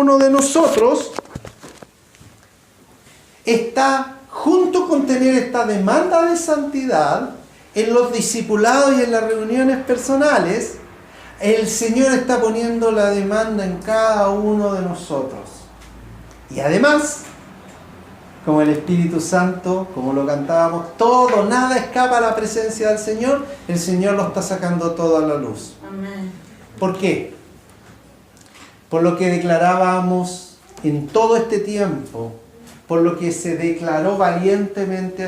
uno de nosotros está, junto con tener esta demanda de santidad, en los discipulados y en las reuniones personales, el Señor está poniendo la demanda en cada uno de nosotros. Y además, como el Espíritu Santo, como lo cantábamos, todo, nada escapa a la presencia del Señor, el Señor lo está sacando todo a la luz. Amén. ¿Por qué? Por lo que declarábamos en todo este tiempo, por lo que se declaró valientemente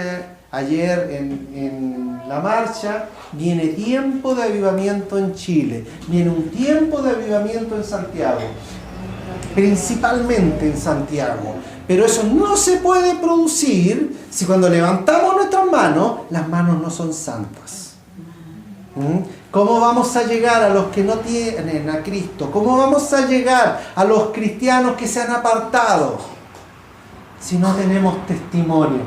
ayer en la marcha, viene tiempo de avivamiento en Chile, viene un tiempo de avivamiento en Santiago, principalmente en Santiago. Pero eso no se puede producir si cuando levantamos nuestras manos, las manos no son santas. ¿Cómo vamos a llegar a los que no tienen a Cristo? ¿Cómo vamos a llegar a los cristianos que se han apartado? Si no tenemos testimonio,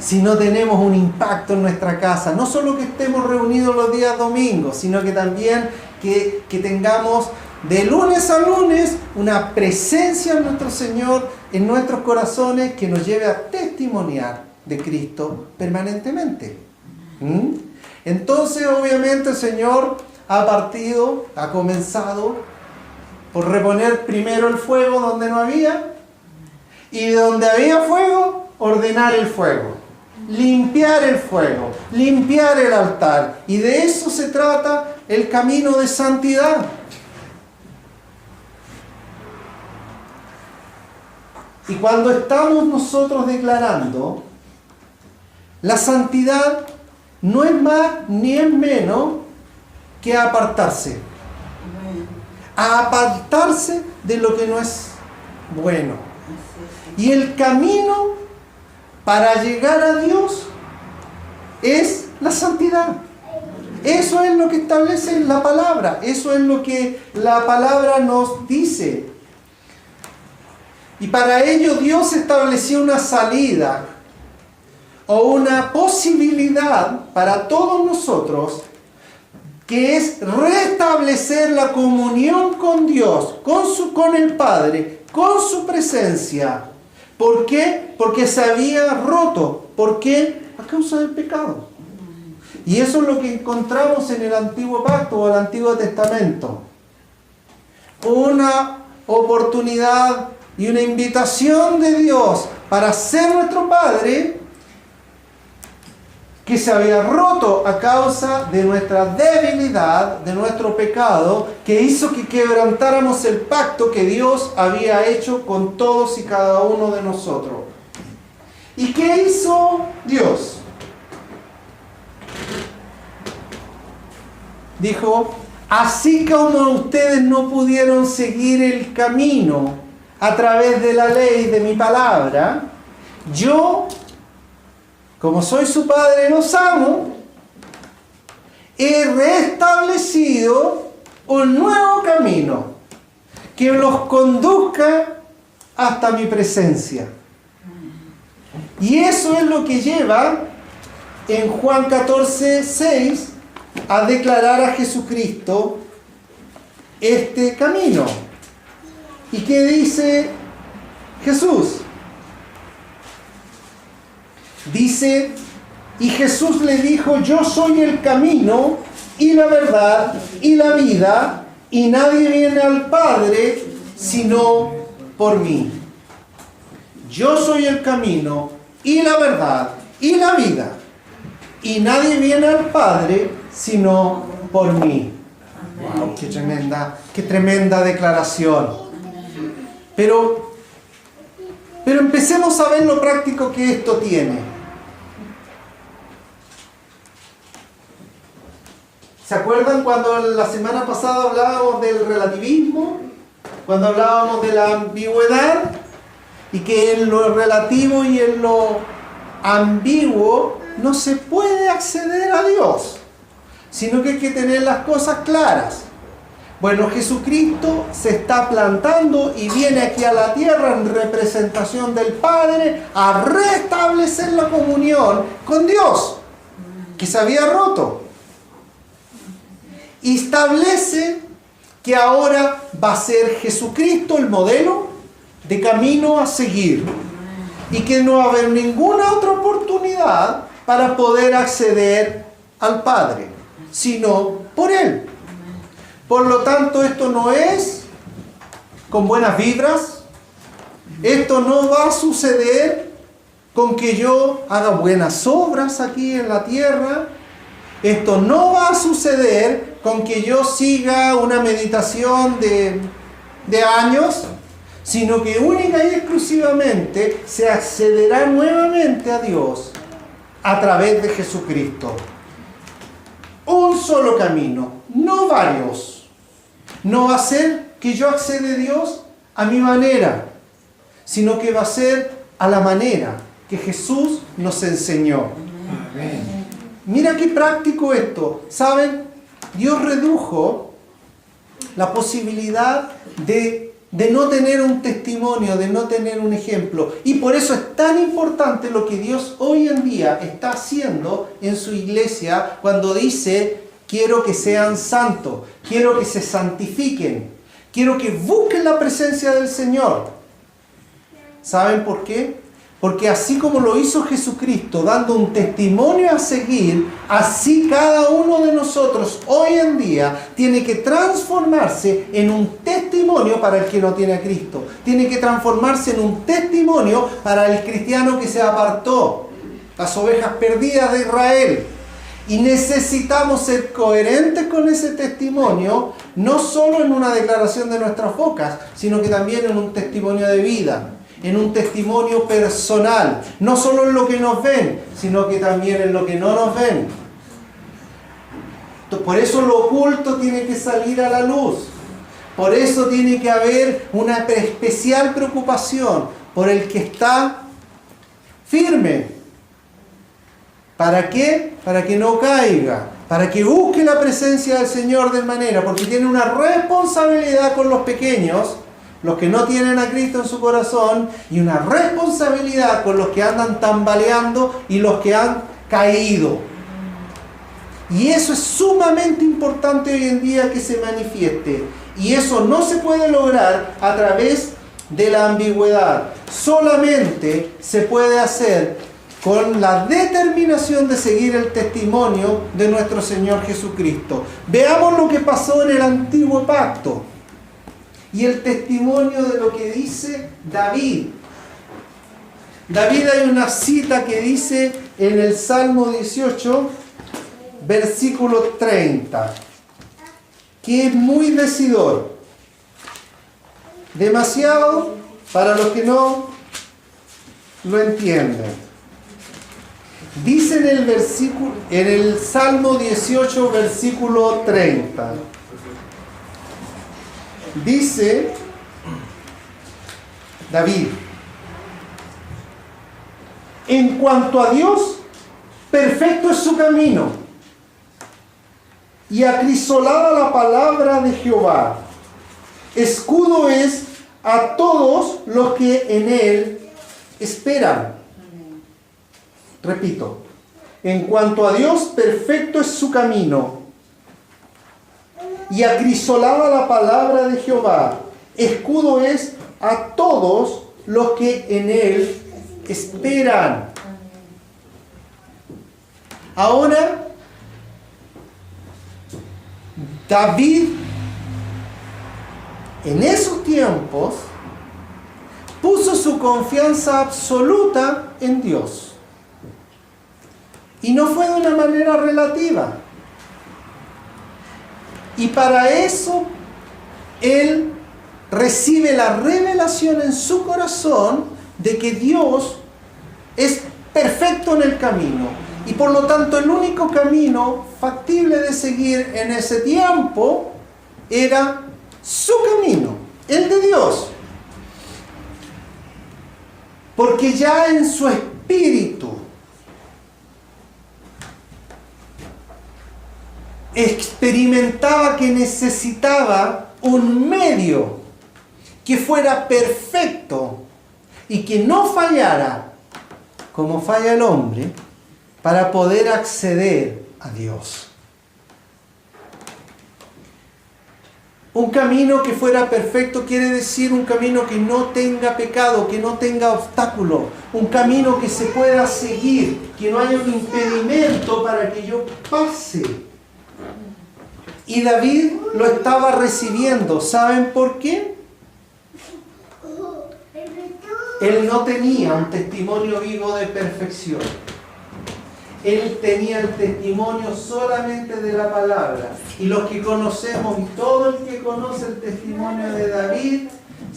si no tenemos un impacto en nuestra casa, no solo que estemos reunidos los días domingos, sino que también que tengamos de lunes a lunes una presencia en nuestro Señor, en nuestros corazones, que nos lleve a testimoniar de Cristo permanentemente. Entonces, obviamente, el Señor ha comenzado por reponer primero el fuego donde no había, y donde había fuego, ordenar el fuego, limpiar el fuego, limpiar el altar. Y de eso se trata el camino de santidad. Y cuando estamos nosotros declarando, la santidad no es más ni es menos que apartarse. A apartarse de lo que no es bueno. Y el camino para llegar a Dios es la santidad. Eso es lo que establece la palabra. Eso es lo que la palabra nos dice. Y para ello Dios estableció una salida o una posibilidad para todos nosotros, que es restablecer la comunión con Dios, con el Padre, con su presencia. ¿Por qué? Porque se había roto. ¿Por qué? A causa del pecado. Y eso es lo que encontramos en el Antiguo Pacto o el Antiguo Testamento. Una oportunidad y una invitación de Dios para ser nuestro Padre, que se había roto a causa de nuestra debilidad, de nuestro pecado, que hizo que quebrantáramos el pacto que Dios había hecho con todos y cada uno de nosotros. ¿Y qué hizo Dios? Dijo: así como ustedes no pudieron seguir el camino a través de la ley de mi palabra, yo, como soy su Padre, los amo, he restablecido un nuevo camino que los conduzca hasta mi presencia. Y eso es lo que lleva en Juan 14:6 a declarar a Jesucristo este camino. ¿Y qué dice Jesús? Dice: y Jesús le dijo: yo soy el camino y la verdad y la vida, y nadie viene al Padre sino por mí. Yo soy el camino y la verdad y la vida, y nadie viene al Padre sino por mí. Wow, qué tremenda declaración. Pero empecemos a ver lo práctico que esto tiene. ¿Se acuerdan cuando la semana pasada hablábamos del relativismo? Cuando hablábamos de la ambigüedad, y que en lo relativo y en lo ambiguo no se puede acceder a Dios, sino que hay que tener las cosas claras. Bueno, Jesucristo se está plantando y viene aquí a la tierra en representación del Padre a restablecer la comunión con Dios, que se había roto. Y establece que ahora va a ser Jesucristo el modelo de camino a seguir y que no va a haber ninguna otra oportunidad para poder acceder al Padre, sino por Él. Por lo tanto, esto no es con buenas vibras, esto no va a suceder con que yo haga buenas obras aquí en la tierra, esto no va a suceder con que yo siga una meditación de años, sino que única y exclusivamente se accederá nuevamente a Dios a través de Jesucristo. Un solo camino, no varios. No va a ser que yo acceda a Dios a mi manera, sino que va a ser a la manera que Jesús nos enseñó. Amén. Mira qué práctico esto. ¿Saben? Dios redujo la posibilidad de no tener un testimonio, de no tener un ejemplo. Y por eso es tan importante lo que Dios hoy en día está haciendo en su iglesia cuando dice: quiero que sean santos, quiero que se santifiquen, quiero que busquen la presencia del Señor. ¿Saben por qué? Porque así como lo hizo Jesucristo, dando un testimonio a seguir, así cada uno de nosotros hoy en día tiene que transformarse en un testimonio para el que no tiene a Cristo. Tiene que transformarse en un testimonio para el cristiano que se apartó, las ovejas perdidas de Israel. Y necesitamos ser coherentes con ese testimonio, no solo en una declaración de nuestras bocas, sino que también en un testimonio de vida, en un testimonio personal, no solo en lo que nos ven, sino que también en lo que no nos ven. Por eso lo oculto tiene que salir a la luz. Por eso tiene que haber una especial preocupación por el que está firme. ¿Para qué? Para que no caiga, para que busque la presencia del Señor de manera, porque tiene una responsabilidad con los pequeños, los que no tienen a Cristo en su corazón, y una responsabilidad con los que andan tambaleando y los que han caído. Y eso es sumamente importante hoy en día que se manifieste. Y eso no se puede lograr a través de la ambigüedad. Solamente se puede hacer con la determinación de seguir el testimonio de nuestro Señor Jesucristo. Veamos lo que pasó en el Antiguo Pacto y el testimonio de lo que dice David. David, hay una cita que dice en el Salmo 18, versículo 30, que es muy decidor. Demasiado para los que no lo entienden. Dice en el Salmo 18, versículo 30. Dice David: en cuanto a Dios, perfecto es su camino, y acrisolada la palabra de Jehová. Escudo es a todos los que en él esperan. Repito, en cuanto a Dios, perfecto es su camino, y acrisolada la palabra de Jehová. Escudo es a todos los que en él esperan. Ahora, David, en esos tiempos, puso su confianza absoluta en Dios. Y no fue de una manera relativa. Y para eso, él recibe la revelación en su corazón de que Dios es perfecto en el camino. Y por lo tanto, el único camino factible de seguir en ese tiempo era su camino, el de Dios. Porque ya en su espíritu experimentaba que necesitaba un medio que fuera perfecto y que no fallara como falla el hombre para poder acceder a Dios. Un camino que fuera perfecto quiere decir un camino que no tenga pecado, que no tenga obstáculo, un camino que se pueda seguir, que no haya un impedimento para que yo pase. Y David lo estaba recibiendo. ¿Saben por qué? Él no tenía un testimonio vivo de perfección. Él tenía el testimonio solamente de la palabra. Y los que conocemos, y todo el que conoce el testimonio de David,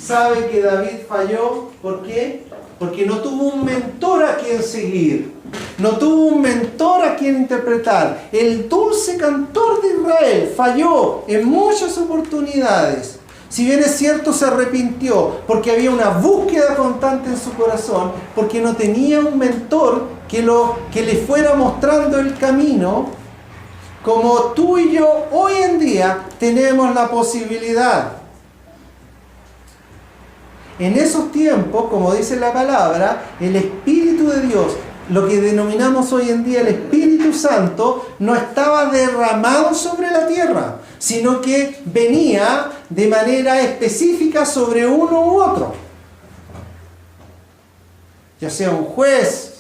sabe que David falló. ¿Por qué? Porque no tuvo un mentor a quien seguir. No tuvo un mentor a quien interpretar. El dulce cantor de Israel falló en muchas oportunidades. Si bien es cierto, se arrepintió porque había una búsqueda constante en su corazón, porque no tenía un mentor que le fuera mostrando el camino, como tú y yo hoy en día tenemos la posibilidad. En esos tiempos, como dice la palabra, el Espíritu de Dios, lo que denominamos hoy en día el Espíritu Santo, no estaba derramado sobre la tierra, sino que venía de manera específica sobre uno u otro. Ya sea un juez,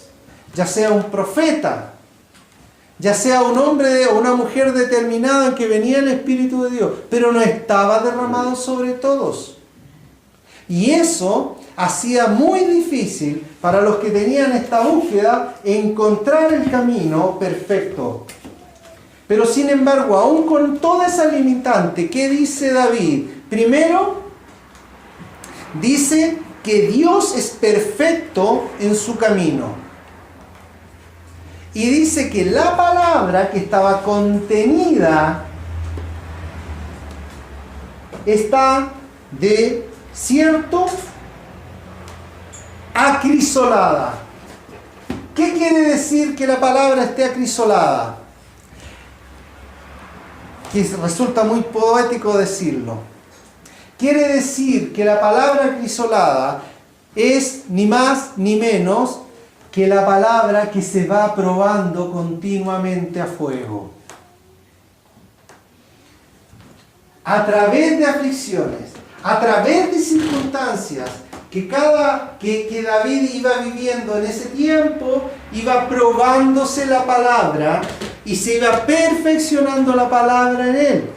ya sea un profeta, ya sea un hombre o una mujer determinada en que venía el Espíritu de Dios, pero no estaba derramado sobre todos. Y eso hacía muy difícil para los que tenían esta búsqueda encontrar el camino perfecto. Pero sin embargo, aún con toda esa limitante, ¿qué dice David? Primero, dice que Dios es perfecto en su camino. Y dice que la palabra que estaba contenida está de cierto acrisolada. ¿Qué quiere decir que la palabra esté acrisolada? Que resulta muy poético decirlo. Quiere decir que la palabra acrisolada es ni más ni menos que la palabra que se va probando continuamente a fuego. A través de aflicciones, a través de circunstancias que David iba viviendo en ese tiempo, iba probándose la palabra y se iba perfeccionando la palabra en él.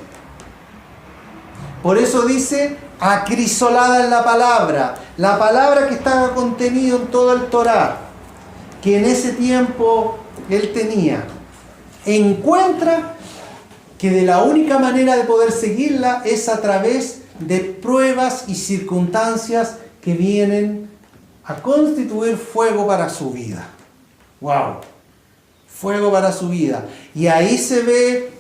Por eso dice acrisolada en la palabra que estaba contenido en todo el Torá, que en ese tiempo él tenía. Encuentra que de la única manera de poder seguirla es a través de pruebas y circunstancias que vienen a constituir fuego para su vida. ¡Wow! Fuego para su vida. Y ahí se ve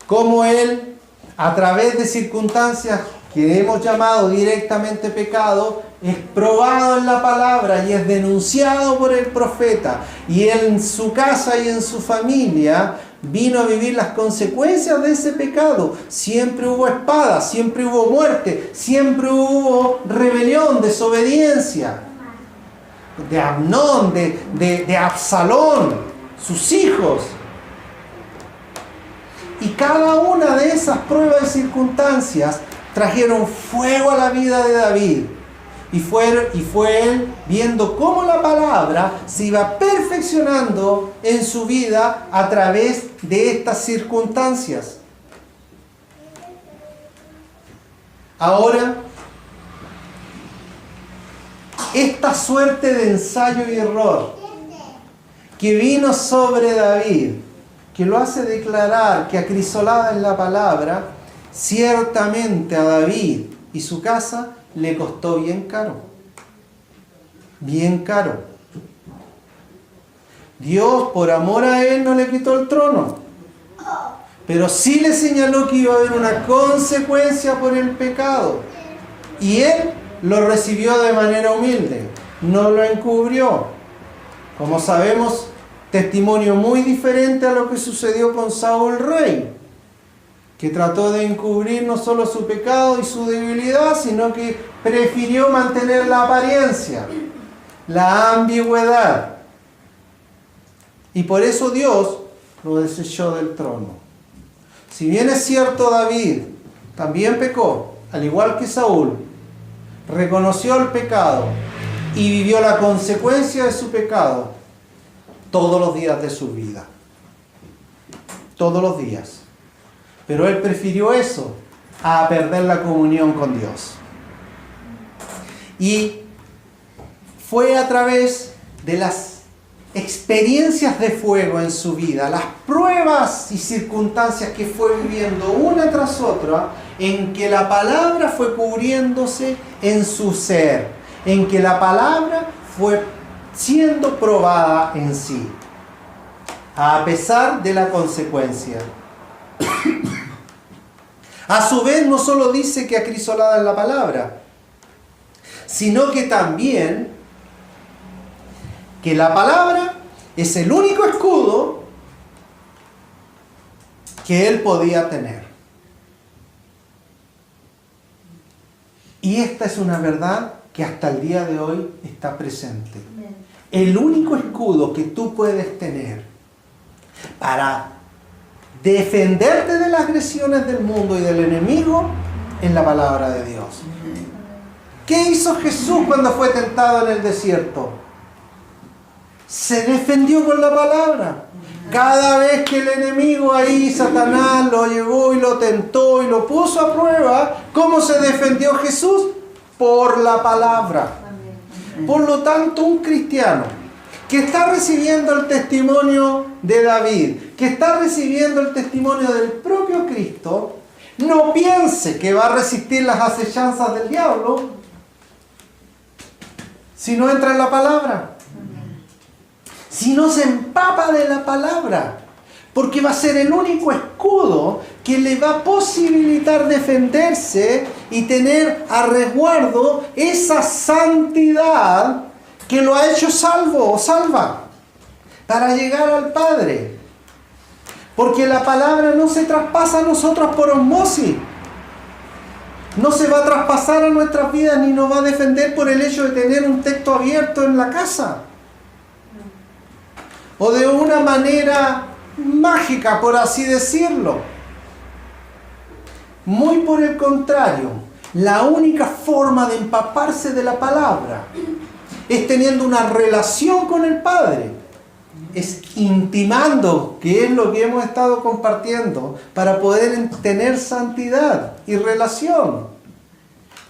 cómo él, a través de circunstancias que hemos llamado directamente pecado, es probado en la palabra y es denunciado por el profeta. Y en su casa y en su familia vino a vivir las consecuencias de ese pecado. Siempre hubo espada, siempre hubo muerte, siempre hubo rebelión, desobediencia. De Amnón, de Absalón, sus hijos. Y cada una de esas pruebas y circunstancias trajeron fuego a la vida de David. Y fue él viendo cómo la palabra se iba perfeccionando en su vida a través de estas circunstancias. Ahora, esta suerte de ensayo y error que vino sobre David, que lo hace declarar que acrisolada en la palabra, ciertamente a David y su casa le costó bien caro. Bien caro. Dios, por amor a él, no le quitó el trono. Pero sí le señaló que iba a haber una consecuencia por el pecado. Y él lo recibió de manera humilde. No lo encubrió. Como sabemos, testimonio muy diferente a lo que sucedió con Saúl rey, que trató de encubrir no solo su pecado y su debilidad, sino que prefirió mantener la apariencia, la ambigüedad. Y por eso Dios lo desechó del trono. Si bien es cierto, David también pecó, al igual que Saúl. Reconoció el pecado y vivió la consecuencia de su pecado todos los días de su vida. Todos los días. Pero él prefirió eso a perder la comunión con Dios. Y fue a través de las experiencias de fuego en su vida, las pruebas y circunstancias que fue viviendo una tras otra, en que la palabra fue cubriéndose en su ser, en que la palabra fue siendo probada en sí, a pesar de la consecuencia. A su vez, no solo dice que acrisolada en la palabra, sino que también que la palabra es el único escudo que él podía tener. Y esta es una verdad que hasta el día de hoy está presente. El único escudo que tú puedes tener para defenderte de las agresiones del mundo y del enemigo es la palabra de Dios. ¿Qué hizo Jesús cuando fue tentado en el desierto? Se defendió con la palabra. Cada vez que el enemigo ahí, Satanás, lo llevó y lo tentó y lo puso a prueba, ¿cómo se defendió Jesús? Por la palabra. Por lo tanto, un cristiano que está recibiendo el testimonio de David, que está recibiendo el testimonio del propio Cristo, no piense que va a resistir las acechanzas del diablo si no entra en la palabra. Si no se empapa de la palabra, porque va a ser el único escudo que le va a posibilitar defenderse y tener a resguardo esa santidad que lo ha hecho salvo o salva para llegar al Padre. Porque la palabra no se traspasa a nosotros por osmosis. No se va a traspasar a nuestras vidas ni nos va a defender por el hecho de tener un texto abierto en la casa. O de una manera mágica, por así decirlo. Muy por el contrario, la única forma de empaparse de la palabra es teniendo una relación con el Padre. Es intimando, que es lo que hemos estado compartiendo, para poder tener santidad y relación.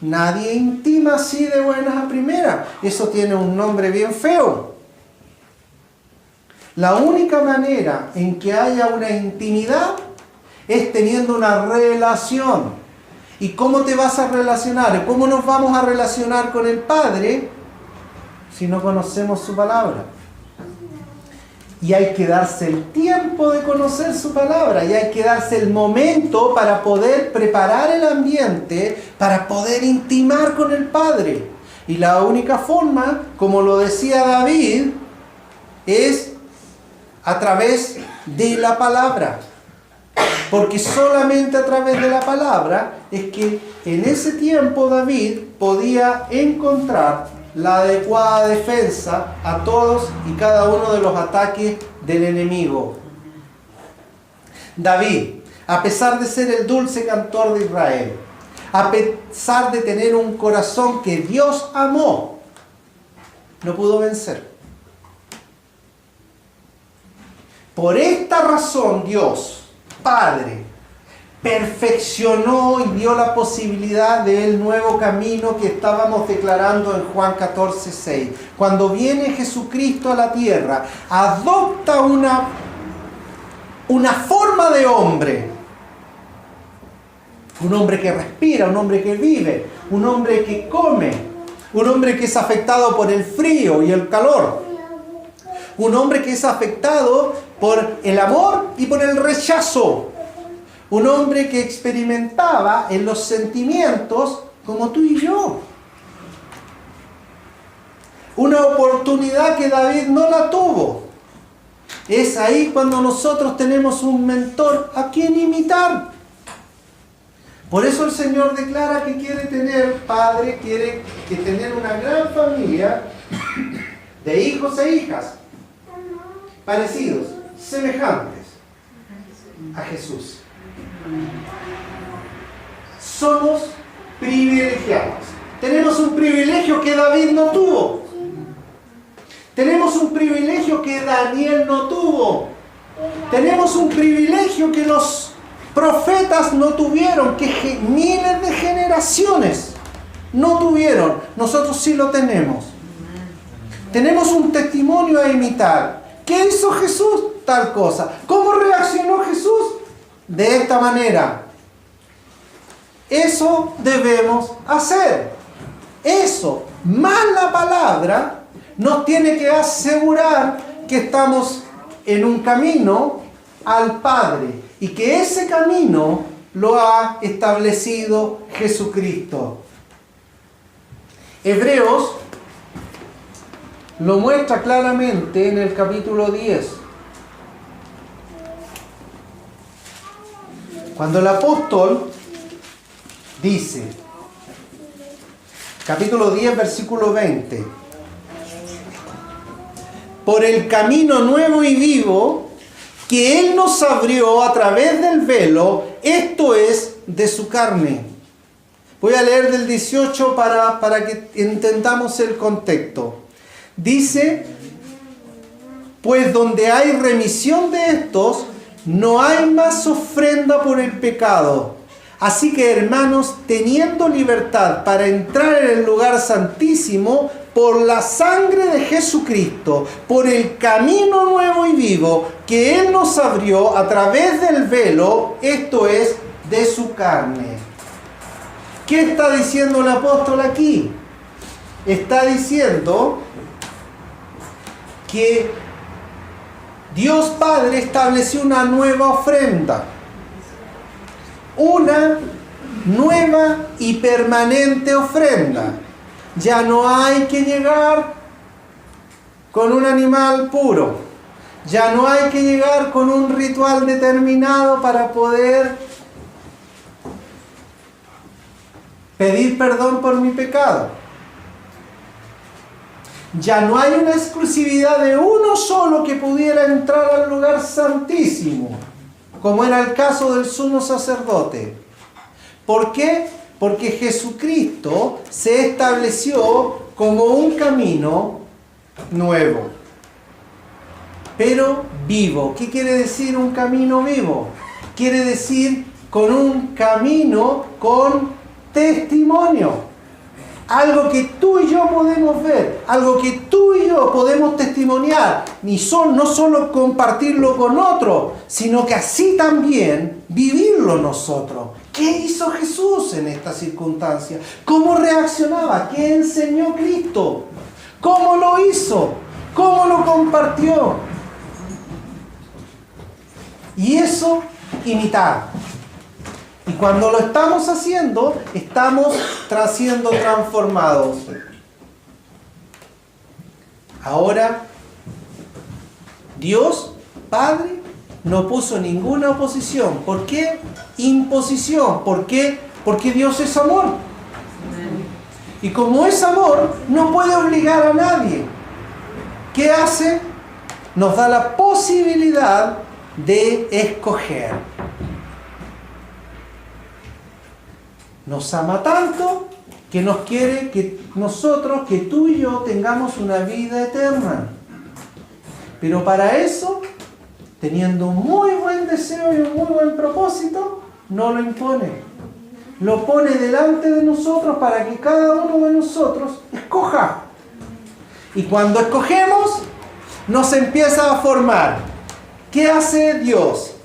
Nadie intima así de buenas a primeras. Eso tiene un nombre bien feo. La única manera en que haya una intimidad es teniendo una relación. ¿Y cómo te vas a relacionar? ¿Cómo nos vamos a relacionar con el Padre si no conocemos su palabra? Y hay que darse el tiempo de conocer su palabra, y hay que darse el momento para poder preparar el ambiente, para poder intimar con el Padre. Y la única forma, como lo decía David, es a través de la palabra. Porque solamente a través de la palabra es que en ese tiempo David podía encontrar la adecuada defensa a todos y cada uno de los ataques del enemigo. David, a pesar de ser el dulce cantor de Israel, a pesar de tener un corazón que Dios amó, no pudo vencer. Por esta razón Dios, Padre, perfeccionó y dio la posibilidad del nuevo camino que estábamos declarando en Juan 14:6. Cuando viene Jesucristo a la tierra, adopta una forma de hombre. Un hombre que respira, un hombre que vive, un hombre que come, un hombre que es afectado por el frío y el calor. Un hombre que es afectado por el amor y por el rechazo. Un hombre que experimentaba en los sentimientos como tú y yo. Una oportunidad que David no la tuvo. Es ahí cuando nosotros tenemos un mentor a quien imitar. Por eso el Señor declara que quiere tener, Padre, quiere tener una gran familia de hijos e hijas parecidos, semejantes a Jesús. somos privilegiados. Tenemos un privilegio que David no tuvo. Tenemos un privilegio que Daniel no tuvo. Tenemos un privilegio que los profetas no tuvieron, que miles de generaciones no tuvieron. Nosotros sí lo tenemos. Tenemos un testimonio a imitar. ¿Qué hizo Jesús? Tal cosa. ¿Cómo reaccionó Jesús? De esta manera. Eso debemos hacer. Eso, más la palabra, nos tiene que asegurar que estamos en un camino al Padre y que ese camino lo ha establecido Jesucristo. Hebreos lo muestra claramente en el capítulo 10. Cuando el apóstol dice, capítulo 10, versículo 20, por el camino nuevo y vivo que Él nos abrió a través del velo, esto es, de su carne. Voy a leer del 18 para que entendamos el contexto. Dice, pues donde hay remisión de estos, no hay más ofrenda por el pecado. Así que, hermanos, teniendo libertad para entrar en el lugar santísimo por la sangre de Jesucristo, por el camino nuevo y vivo que Él nos abrió a través del velo, esto es, de su carne. ¿Qué está diciendo el apóstol aquí? Está diciendo que Dios Padre estableció una nueva ofrenda. Una nueva y permanente ofrenda. Ya no hay que llegar con un animal puro. Ya no hay que llegar con un ritual determinado para poder pedir perdón por mi pecado. Ya no hay una exclusividad de uno solo que pudiera entrar al lugar santísimo, como era el caso del sumo sacerdote. ¿Por qué? Porque Jesucristo se estableció como un camino nuevo, pero vivo. ¿Qué quiere decir un camino vivo? Quiere decir con un camino con testimonio. Algo que tú y yo podemos ver, algo que tú y yo podemos testimoniar, no solo compartirlo con otros, sino que así también vivirlo nosotros. ¿Qué hizo Jesús en esta circunstancia? ¿Cómo reaccionaba? ¿Qué enseñó Cristo? ¿Cómo lo hizo? ¿Cómo lo compartió? Y eso, imitar. Y cuando lo estamos haciendo, estamos siendo transformados. Ahora, Dios, Padre, no puso ninguna oposición. ¿Por qué? Imposición. ¿Por qué? Porque Dios es amor. Y como es amor, no puede obligar a nadie. ¿Qué hace? Nos da la posibilidad de escoger. Nos ama tanto que nos quiere que nosotros, que tú y yo tengamos una vida eterna. Pero para eso, teniendo un muy buen deseo y un muy buen propósito, no lo impone. Lo pone delante de nosotros para que cada uno de nosotros escoja. Y cuando escogemos, nos empieza a formar. ¿Qué hace Dios?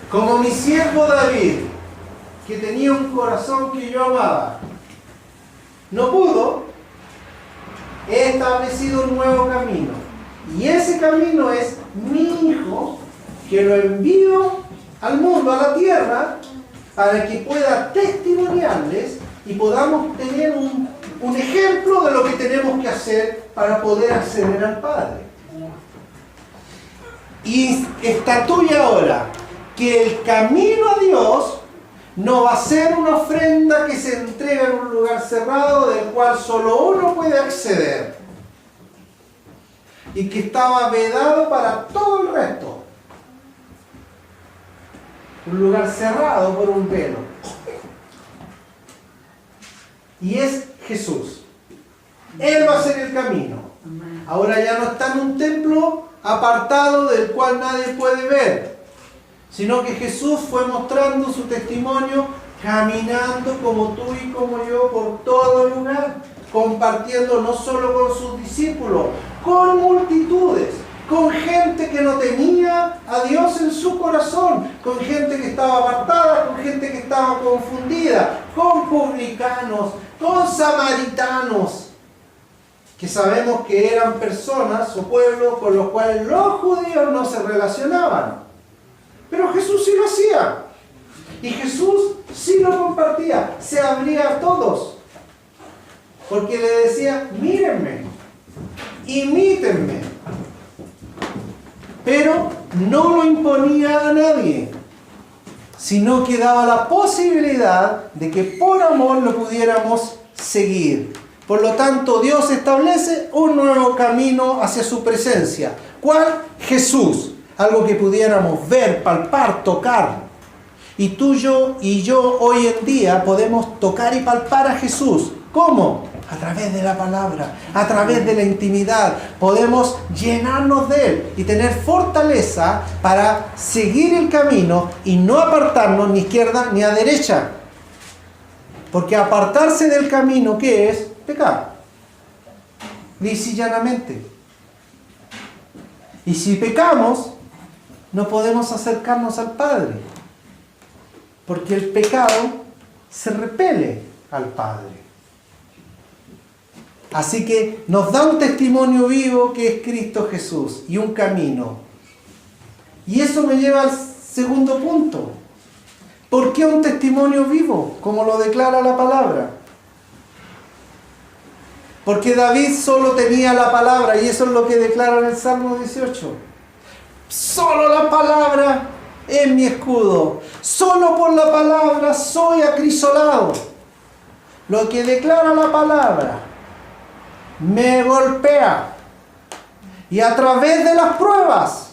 Como mi siervo David, que tenía un corazón que yo amaba, no pudo, he establecido un nuevo camino. Y ese camino es mi Hijo, que lo envío al mundo, a la tierra, para que pueda testimoniarles y podamos tener un ejemplo de lo que tenemos que hacer para poder acceder al Padre. Y estatuye ahora que el camino a Dios no va a ser una ofrenda que se entrega en un lugar cerrado del cual solo uno puede acceder y que estaba vedado para todo el resto. un lugar cerrado por un velo. Y es Jesús. Él va a ser el camino. Ahora ya no está en un templo apartado del cual nadie puede ver, sino que Jesús fue mostrando su testimonio caminando como tú y como yo por todo lugar, compartiendo no solo con sus discípulos, con multitudes, con gente que no tenía a Dios en su corazón, con gente que estaba apartada, con gente que estaba confundida, con publicanos, con samaritanos, que sabemos que eran personas o pueblos con los cuales los judíos no se relacionaban. Pero Jesús sí lo hacía. Y Jesús sí lo compartía. Se abría a todos. Porque le decía, mírenme, imítenme. Pero no lo imponía a nadie, sino que daba la posibilidad de que por amor lo pudiéramos seguir. Por lo tanto, Dios establece un nuevo camino hacia su presencia. ¿Cuál? Jesús. Algo que pudiéramos ver, palpar, tocar. Y tú y yo hoy en día podemos tocar y palpar a Jesús. ¿Cómo? A través de la palabra, a través de la intimidad. Podemos llenarnos de Él y tener fortaleza para seguir el camino y no apartarnos ni a izquierda ni a derecha. Porque apartarse del camino, ¿qué es? Pecar. Lisa y llanamente. Y si pecamos, no podemos acercarnos al Padre. Porque el pecado se repele al Padre. Así que nos da un testimonio vivo que es Cristo Jesús y un camino. Y eso me lleva al segundo punto. ¿Por qué un testimonio vivo? Como lo declara la palabra. Porque David solo tenía la palabra, y eso es lo que declara en el Salmo 18. Solo la palabra es mi escudo. Solo por la palabra soy acrisolado. Lo que declara la palabra me golpea. Y a través de las pruebas,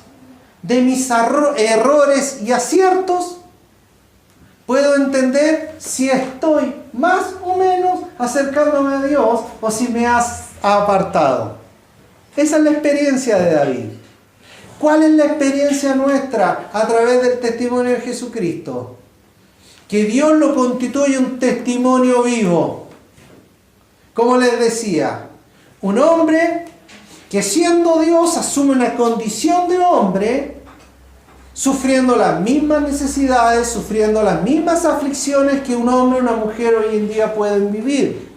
de mis errores y aciertos, puedo entender si estoy más o menos acercándome a Dios o si me has apartado. Esa es la experiencia de David. ¿Cuál es la experiencia nuestra a través del testimonio de Jesucristo? Que Dios lo constituye un testimonio vivo. Como les decía, un hombre que siendo Dios asume una condición de hombre, sufriendo las mismas necesidades, sufriendo las mismas aflicciones que un hombre o una mujer hoy en día pueden vivir.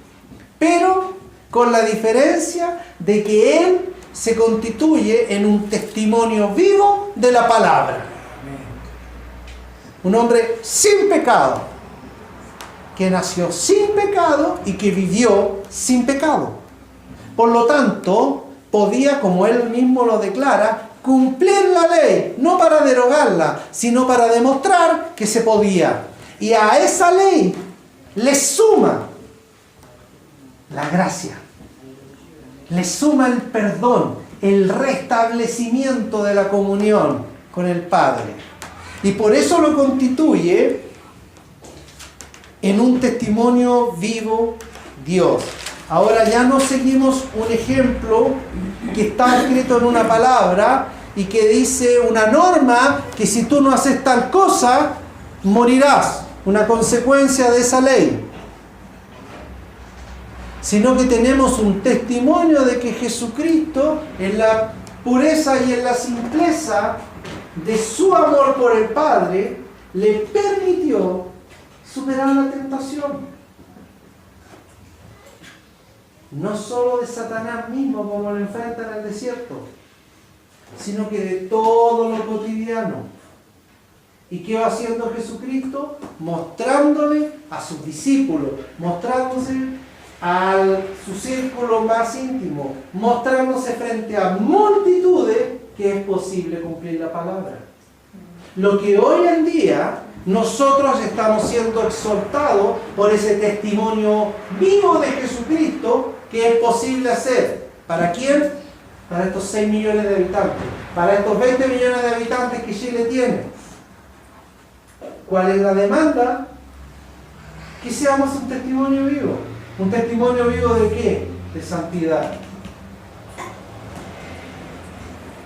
Pero con la diferencia de que Él se constituye en un testimonio vivo de la palabra. Un hombre sin pecado, que nació sin pecado y que vivió sin pecado. Por lo tanto, podía, como Él mismo lo declara, cumplir la ley, no para derogarla, sino para demostrar que se podía. Y a esa ley le suma la gracia, le suma el perdón, el restablecimiento de la comunión con el Padre. Y por eso lo constituye en un testimonio vivo Dios. Ahora ya no seguimos un ejemplo que está escrito en una palabra y que dice una norma que si tú no haces tal cosa, morirás. Una consecuencia de esa ley. Sino que tenemos un testimonio de que Jesucristo, en la pureza y en la simpleza de su amor por el Padre, le permitió superar la tentación. No solo de Satanás mismo como lo enfrenta en el desierto, sino que de todo lo cotidiano. ¿Y qué va haciendo Jesucristo? Mostrándole a sus discípulos, mostrándose a su círculo más íntimo, mostrándose frente a multitudes que es posible cumplir la palabra. Lo que hoy en día nosotros estamos siendo exhortados por ese testimonio vivo de Jesucristo que es posible hacer. ¿Para quién? Para estos 6 millones de habitantes, para estos 20 millones de habitantes que Chile tiene. ¿Cuál es la demanda? Que seamos un testimonio vivo. ¿Un testimonio vivo de qué? De santidad.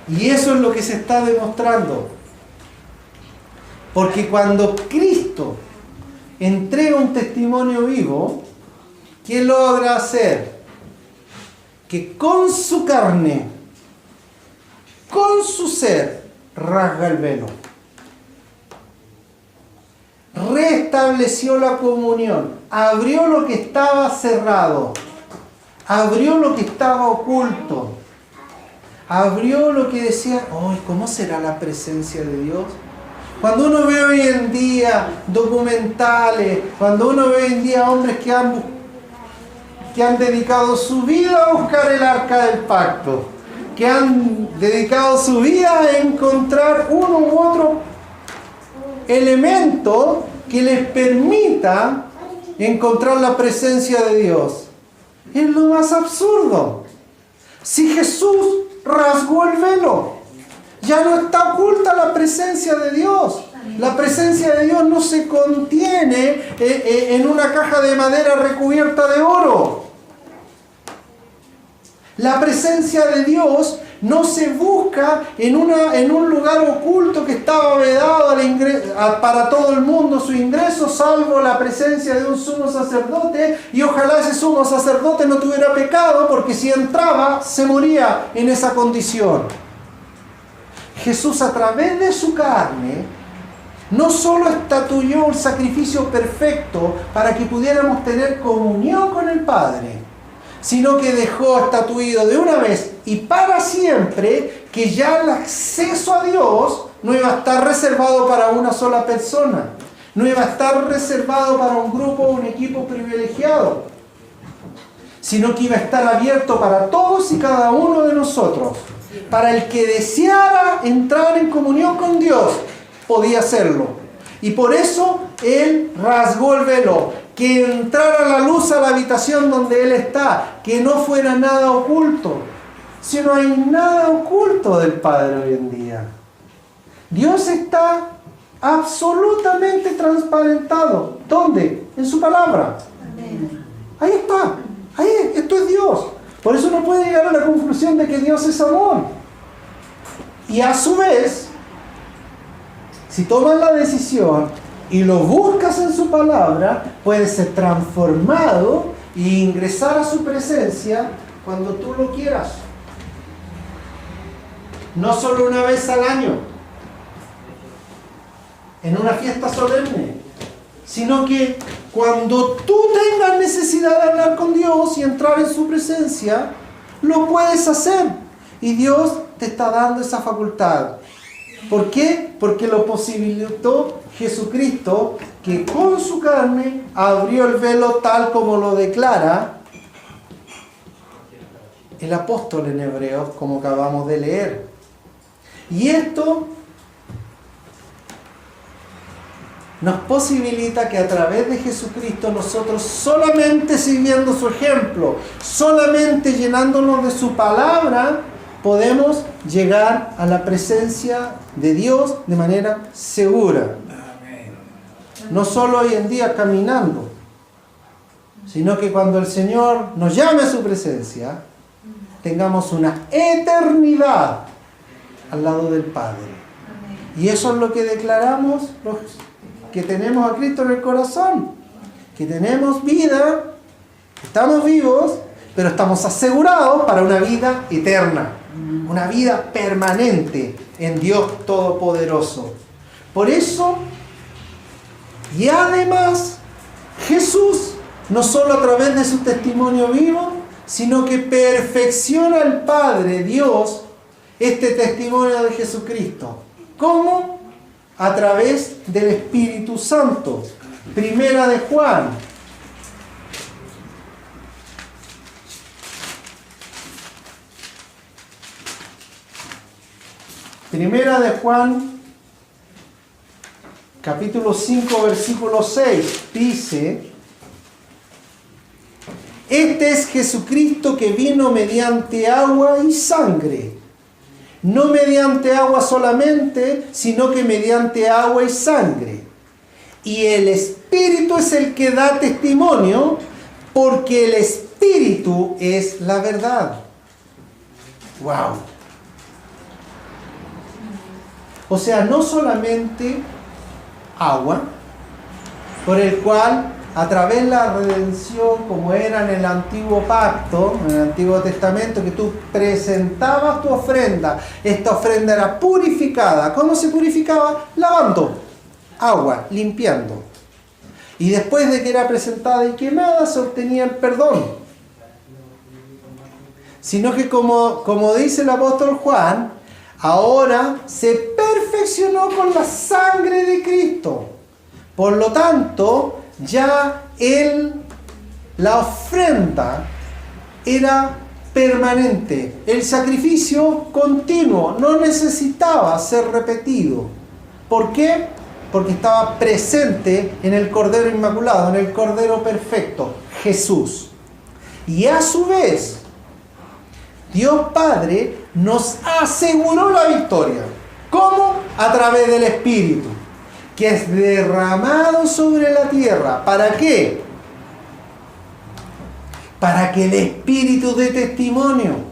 Y eso es lo que se está demostrando. Porque cuando Cristo entrega un testimonio vivo, ¿qué logra hacer? Que con su carne, con su ser, rasga el velo. Restableció la comunión, abrió lo que estaba cerrado, abrió lo que estaba oculto, abrió lo que decía, ¡ay, cómo será la presencia de Dios! Cuando uno ve hoy en día documentales, cuando uno ve hoy en día hombres que han dedicado su vida a buscar el arca del pacto, que han dedicado su vida a encontrar uno u otro elemento que les permita encontrar la presencia de Dios. Es lo más absurdo. Si Jesús rasgó el velo, ya no está oculta la presencia de Dios. La presencia de Dios no se contiene en una caja de madera recubierta de oro. La presencia de Dios no se busca en un lugar oculto que estaba vedado para todo el mundo su ingreso, salvo la presencia de un sumo sacerdote, y ojalá ese sumo sacerdote no tuviera pecado, porque si entraba se moría en esa condición. Jesús, a través de su carne, no solo estatuó un sacrificio perfecto para que pudiéramos tener comunión con el Padre, sino que dejó estatuido de una vez y para siempre que ya el acceso a Dios no iba a estar reservado para una sola persona, no iba a estar reservado para un grupo o un equipo privilegiado, sino que iba a estar abierto para todos y cada uno de nosotros. Para el que deseara entrar en comunión con Dios, podía hacerlo. Y por eso Él rasgó el velo, que entrara la luz a la habitación donde Él está, que no fuera nada oculto. Si no hay nada oculto del Padre hoy en día. Dios está absolutamente transparentado. ¿Dónde? En su palabra. Ahí está. Esto es Dios. Por eso uno puede llegar a la conclusión de que Dios es amor. Y a su vez, si tomas la decisión y lo buscas en su palabra, puedes ser transformado e ingresar a su presencia cuando tú lo quieras. No solo una vez al año, en una fiesta solemne, sino que cuando tú tengas necesidad de hablar con Dios y entrar en su presencia, lo puedes hacer. Y Dios te está dando esa facultad. ¿Por qué? Porque lo posibilitó Jesucristo, que con su carne abrió el velo tal como lo declara el apóstol en Hebreos, como acabamos de leer. Y esto nos posibilita que a través de Jesucristo nosotros, solamente siguiendo su ejemplo, solamente llenándonos de su palabra, podemos llegar a la presencia de Dios de manera segura. No solo hoy en día caminando, sino que cuando el Señor nos llame a su presencia, tengamos una eternidad al lado del Padre. Y eso es lo que declaramos los que tenemos a Cristo en el corazón, que tenemos vida, estamos vivos, pero estamos asegurados para una vida eterna, una vida permanente en Dios Todopoderoso. Por eso, y además, Jesús, no solo a través de su testimonio vivo, sino que perfecciona al Padre, Dios, este testimonio de Jesucristo. ¿Cómo? A través del Espíritu Santo. Primera de Juan. Primera de Juan, capítulo 5, versículo 6, dice: este es Jesucristo que vino mediante agua y sangre. No mediante agua solamente, sino que mediante agua y sangre. Y el Espíritu es el que da testimonio, porque el Espíritu es la verdad. ¡Wow! O sea, no solamente agua, por el cual a través de la redención, como era en el antiguo pacto, en el Antiguo Testamento, que tú presentabas tu ofrenda, esta ofrenda era purificada. ¿Cómo se purificaba? Lavando agua, limpiando. Y después de que era presentada y quemada, se obtenía el perdón. Sino que como dice el apóstol Juan, ahora se perfeccionó con la sangre de Cristo. Por lo tanto, ya la ofrenda era permanente. El sacrificio continuo, no necesitaba ser repetido. ¿Por qué? Porque estaba presente en el Cordero Inmaculado, en el Cordero Perfecto, Jesús. Y a su vez, Dios Padre nos aseguró la victoria. ¿Cómo? A través del Espíritu, que es derramado sobre la tierra. ¿Para qué? Para que el Espíritu dé testimonio.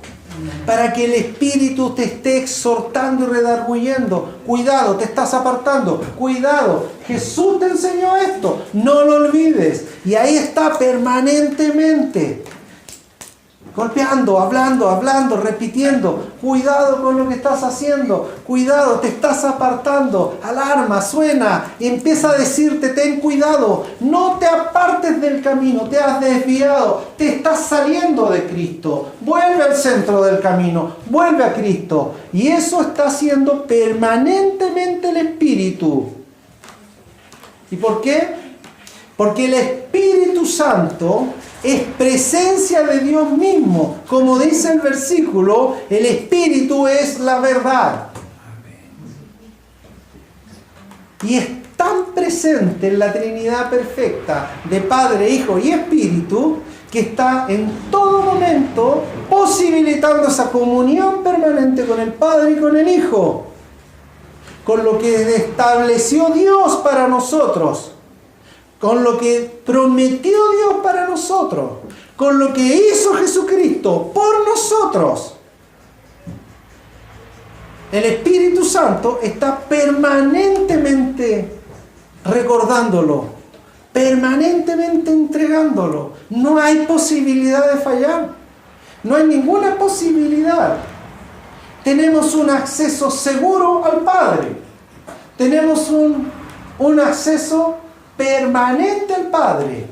Para que el Espíritu te esté exhortando y redarguyendo. Cuidado, te estás apartando. Cuidado, Jesús te enseñó esto. No lo olvides. Y ahí está permanentemente. Golpeando, hablando, repitiendo. Cuidado con lo que estás haciendo. Cuidado, te estás apartando. Alarma, suena. Y empieza a decirte, ten cuidado. No te apartes del camino. Te has desviado. Te estás saliendo de Cristo. Vuelve al centro del camino. Vuelve a Cristo. Y eso está haciendo permanentemente el Espíritu. ¿Y por qué? Porque el Espíritu Santo es presencia de Dios mismo. Como dice el versículo, el Espíritu es la verdad. Y es tan presente en la Trinidad perfecta de Padre, Hijo y Espíritu, que está en todo momento posibilitando esa comunión permanente con el Padre y con el Hijo, con lo que estableció Dios para nosotros, con lo que prometió Dios para nosotros, con lo que hizo Jesucristo por nosotros. El Espíritu Santo está permanentemente recordándolo, permanentemente entregándolo. No hay posibilidad de fallar, no hay ninguna posibilidad. Tenemos un acceso seguro al Padre, tenemos un acceso permanente al Padre,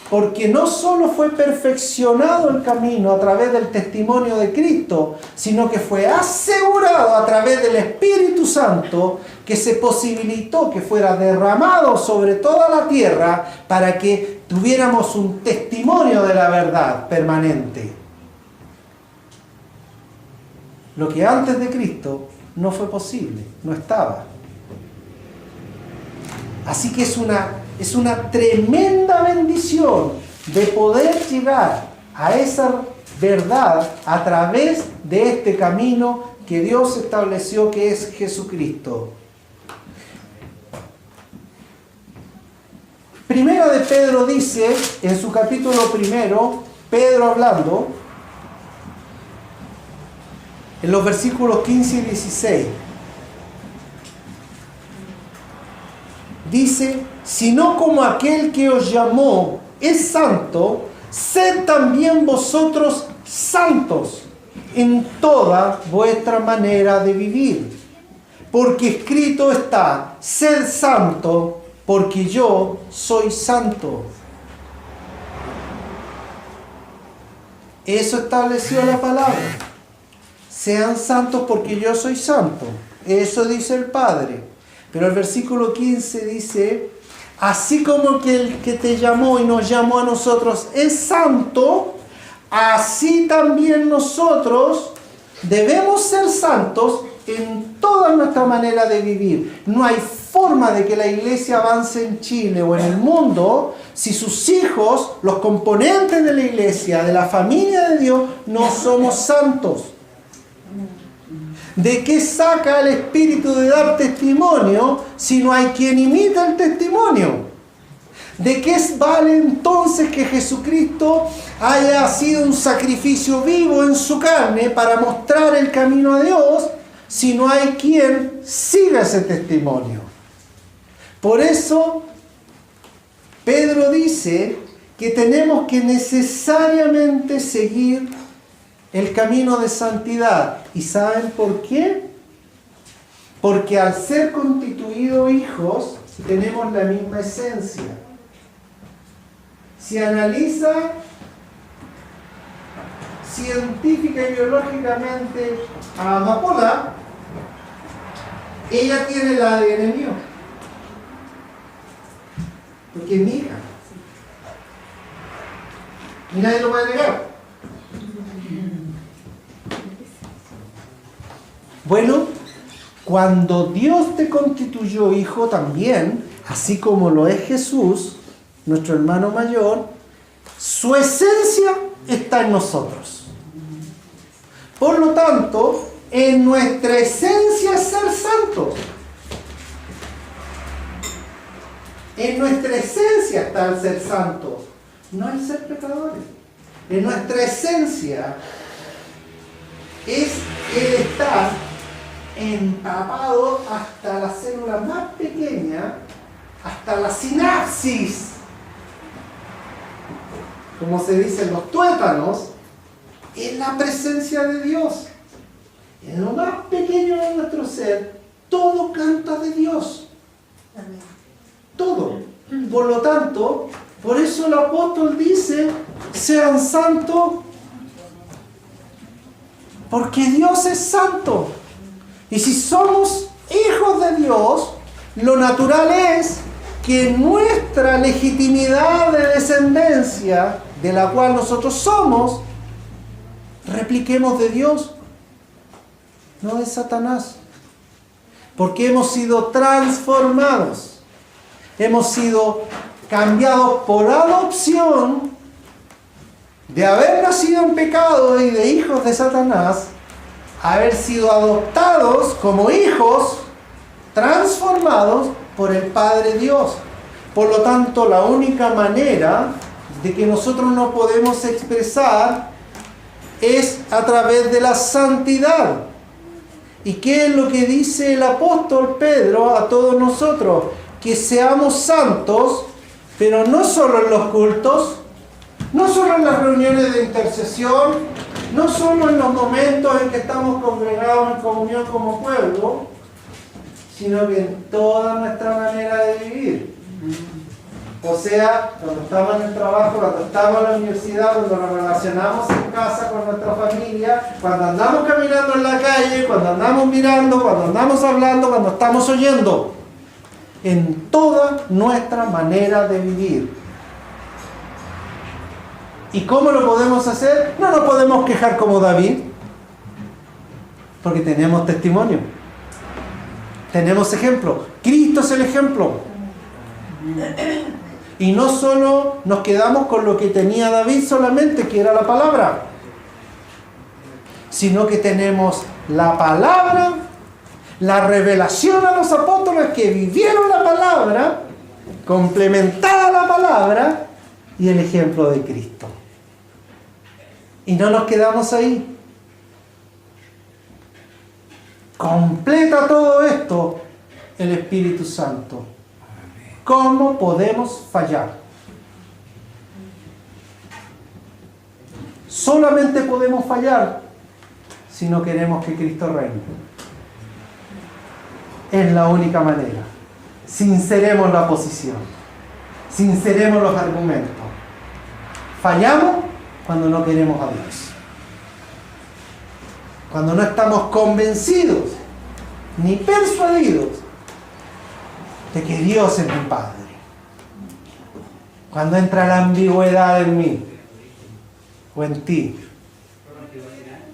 porque no solo fue perfeccionado el camino a través del testimonio de Cristo, sino que fue asegurado a través del Espíritu Santo, que se posibilitó que fuera derramado sobre toda la tierra para que tuviéramos un testimonio de la verdad permanente. Lo que antes de Cristo no fue posible, no estaba. Así que es una tremenda bendición de poder llegar a esa verdad a través de este camino que Dios estableció, que es Jesucristo. Primera de Pedro dice, en su capítulo 1, Pedro hablando, en los versículos 15 y 16, dice, sino como aquel que os llamó es santo, sed también vosotros santos en toda vuestra manera de vivir. Porque escrito está, sed santo, porque yo soy santo. Eso estableció la palabra. Sean santos porque yo soy santo. Eso dice el Padre. Pero el versículo 15 dice, así como que el que te llamó y nos llamó a nosotros es santo, así también nosotros debemos ser santos en toda nuestra manera de vivir. No hay forma de que la iglesia avance en Chile o en el mundo si sus hijos, los componentes de la iglesia, de la familia de Dios, no somos santos. ¿De qué saca el espíritu de dar testimonio si no hay quien imita el testimonio? ¿De qué vale entonces que Jesucristo haya sido un sacrificio vivo en su carne para mostrar el camino a Dios si no hay quien siga ese testimonio? Por eso Pedro dice que tenemos que necesariamente seguir el camino de santidad. ¿Y saben por qué? Porque al ser constituidos hijos, tenemos la misma esencia. Si analiza científica y biológicamente a Amapola, ella tiene el ADN mío. Porque es mi hija. Y nadie lo puede negar. Bueno, cuando Dios te constituyó hijo también, así como lo es Jesús, nuestro hermano mayor, su esencia está en nosotros. Por lo tanto, en nuestra esencia es ser santos. En nuestra esencia está el ser santos, no el ser pecadores. En nuestra esencia es el estar empapado hasta la célula más pequeña, hasta la sinapsis, como se dice en los tuétanos, en la presencia de Dios. En lo más pequeño de nuestro ser, todo canta de Dios. Todo. Por lo tanto, por eso el apóstol dice, sean santos, porque Dios es santo. Y si somos hijos de Dios, lo natural es que nuestra legitimidad de descendencia, de la cual nosotros somos, repliquemos de Dios, no de Satanás. Porque hemos sido transformados, hemos sido cambiados por adopción de haber nacido en pecado y de hijos de Satanás, a haber sido adoptados como hijos, transformados por el Padre Dios. Por lo tanto, la única manera de que nosotros nos podemos expresar es a través de la santidad. ¿Y qué es lo que dice el apóstol Pedro a todos nosotros? Que seamos santos, pero no solo en los cultos, no solo en las reuniones de intercesión, no solo en los momentos en que estamos congregados en comunión como pueblo, sino que en toda nuestra manera de vivir. O sea, cuando estamos en el trabajo, cuando estamos en la universidad, cuando nos relacionamos en casa con nuestra familia, cuando andamos caminando en la calle, cuando andamos mirando, cuando andamos hablando, cuando estamos oyendo. En toda nuestra manera de vivir. ¿Y cómo lo podemos hacer? No nos podemos quejar como David, porque tenemos testimonio. Tenemos ejemplo. Cristo es el ejemplo. Y no solo nos quedamos con lo que tenía David solamente, que era la palabra, sino que tenemos la palabra, la revelación a los apóstoles que vivieron la palabra, complementada la palabra, y el ejemplo de Cristo. Y no nos quedamos ahí. Completa todo esto el Espíritu Santo. ¿Cómo podemos fallar? Solamente podemos fallar si no queremos que Cristo reine. Es la única manera. Sinceremos la posición. Sinceremos los argumentos. Fallamos cuando no queremos a Dios. Cuando no estamos convencidos ni persuadidos de que Dios es mi Padre. Cuando entra la ambigüedad en mí o en ti.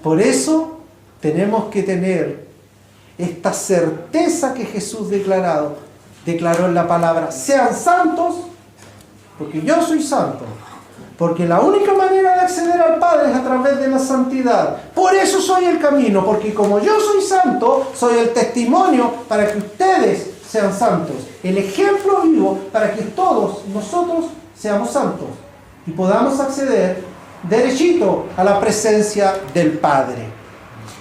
Por eso tenemos que tener esta certeza que Jesús declaró en la palabra: sean santos, porque yo soy santo. Porque la única manera de acceder al Padre es a través de la santidad. Por eso soy el camino, porque como yo soy santo, soy el testimonio para que ustedes sean santos. El ejemplo vivo para que todos nosotros seamos santos y podamos acceder derechito a la presencia del Padre.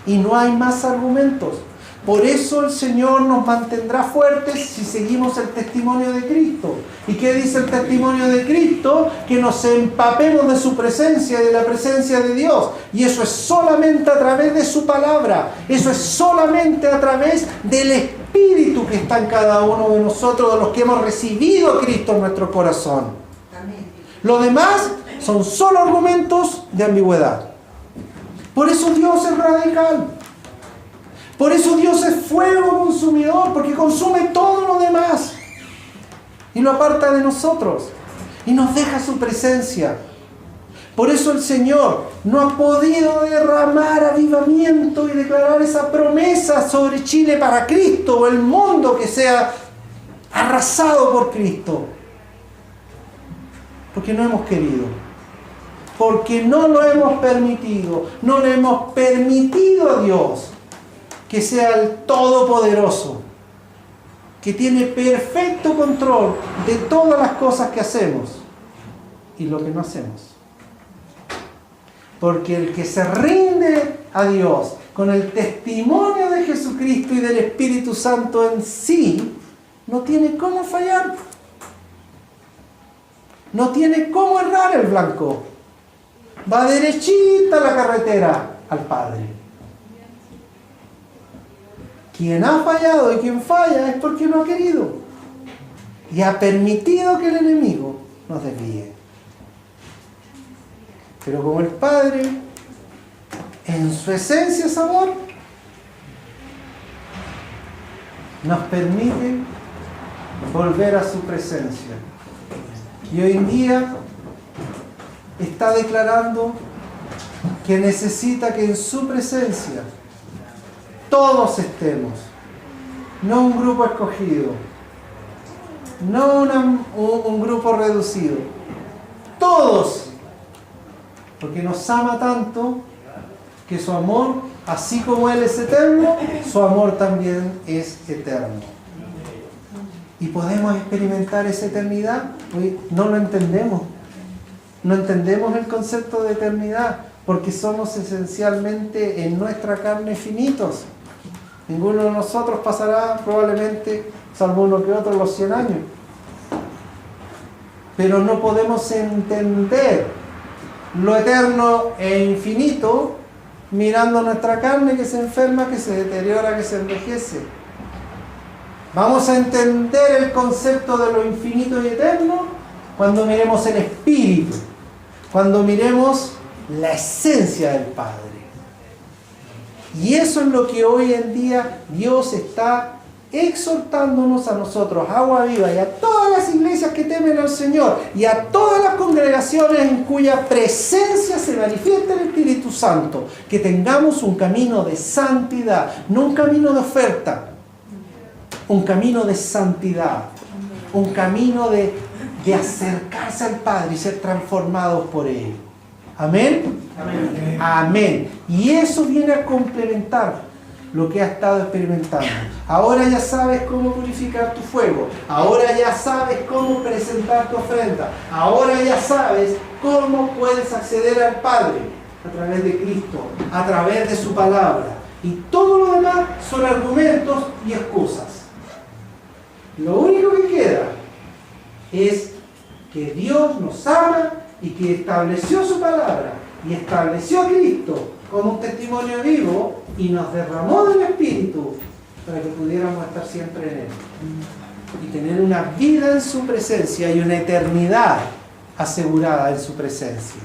Y no hay más argumentos. Por eso el Señor nos mantendrá fuertes si seguimos el testimonio de Cristo. ¿Y qué dice el testimonio de Cristo? Que nos empapemos de su presencia y de la presencia de Dios. Y eso es solamente a través de su palabra. Eso es solamente a través del Espíritu que está en cada uno de nosotros, de los que hemos recibido a Cristo en nuestro corazón. Lo demás son solo argumentos de ambigüedad. Por eso Dios es radical. Por eso Dios es fuego consumidor, porque consume todo lo demás y lo aparta de nosotros y nos deja su presencia. Por eso el Señor no ha podido derramar avivamiento y declarar esa promesa sobre Chile para Cristo o el mundo que sea arrasado por Cristo. Porque no hemos querido. Porque no lo hemos permitido. No le hemos permitido a Dios que sea el Todopoderoso, que tiene perfecto control de todas las cosas que hacemos y lo que no hacemos. Porque el que se rinde a Dios con el testimonio de Jesucristo y del Espíritu Santo en sí, no tiene cómo fallar. No tiene cómo errar el blanco. Va derechita la carretera al Padre. Quien ha fallado y quien falla es porque no ha querido y ha permitido que el enemigo nos desvíe. Pero como el Padre en su esencia es amor, nos permite volver a su presencia. Y hoy en día está declarando que necesita que en su presencia todos estemos, no un grupo escogido, no un grupo reducido, todos, porque nos ama tanto que su amor, así como Él es eterno, su amor también es eterno. Y podemos experimentar esa eternidad. Hoy no lo entendemos, no entendemos el concepto de eternidad, porque somos esencialmente en nuestra carne finitos. Ninguno de nosotros pasará probablemente, salvo uno que otro, los 100 años. Pero no podemos entender lo eterno e infinito mirando nuestra carne que se enferma, que se deteriora, que se envejece. Vamos a entender el concepto de lo infinito y eterno cuando miremos el Espíritu, cuando miremos la esencia del Padre. Y eso es lo que hoy en día Dios está exhortándonos a nosotros, Agua Viva, y a todas las iglesias que temen al Señor, y a todas las congregaciones en cuya presencia se manifiesta el Espíritu Santo, que tengamos un camino de santidad, no un camino de oferta, un camino de santidad, un camino de acercarse al Padre y ser transformados por Él. ¿Amén? Amén. Amén. Y eso viene a complementar lo que has estado experimentando. Ahora ya sabes cómo purificar tu fuego. Ahora ya sabes cómo presentar tu ofrenda. Ahora ya sabes cómo puedes acceder al Padre a través de Cristo, a través de su palabra. Y todo lo demás son argumentos y excusas. Lo único que queda es que Dios nos ama y que estableció su palabra y estableció a Cristo como un testimonio vivo y nos derramó del Espíritu para que pudiéramos estar siempre en Él y tener una vida en su presencia y una eternidad asegurada en su presencia.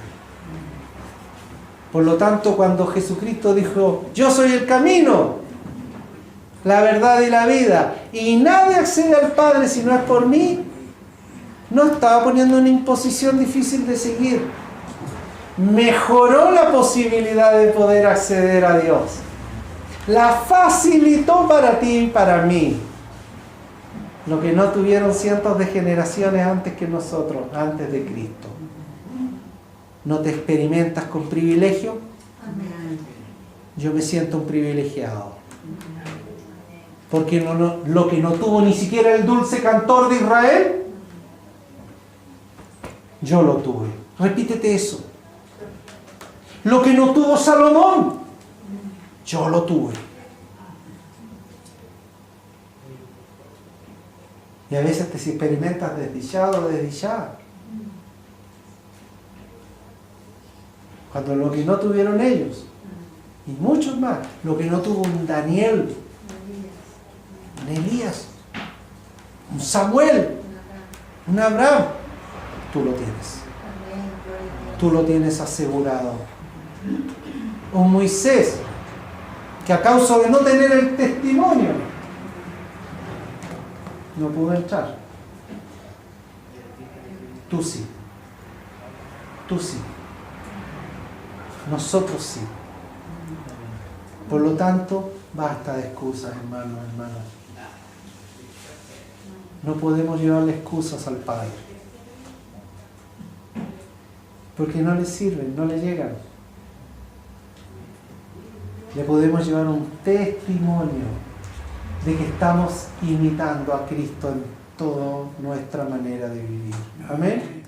Por lo tanto, cuando Jesucristo dijo: yo soy el camino, la verdad y la vida, y nadie accede al Padre si no es por mí, no estaba poniendo una imposición difícil de seguir. Mejoró la posibilidad de poder acceder a Dios. La facilitó para ti y para mí. Lo que no tuvieron cientos de generaciones antes que nosotros, antes de Cristo. ¿No te experimentas con privilegio? Yo me siento un privilegiado. Porque lo que no tuvo ni siquiera el dulce cantor de Israel, yo lo tuve. Repítete eso. Lo que no tuvo Salomón, yo lo tuve. Y a veces te experimentas desdichado o desdichada. Cuando lo que no tuvieron ellos, y muchos más, lo que no tuvo un Daniel, un Elías, un Samuel, un Abraham, tú lo tienes. Tú lo tienes asegurado. Un Moisés, que a causa de no tener el testimonio, no pudo entrar. Tú sí. Tú sí. Nosotros sí. Por lo tanto, basta de excusas, hermanos, hermanas. No podemos llevarle excusas al Padre. Porque no le sirven, no le llegan. Le podemos llevar un testimonio de que estamos imitando a Cristo en toda nuestra manera de vivir. Amén.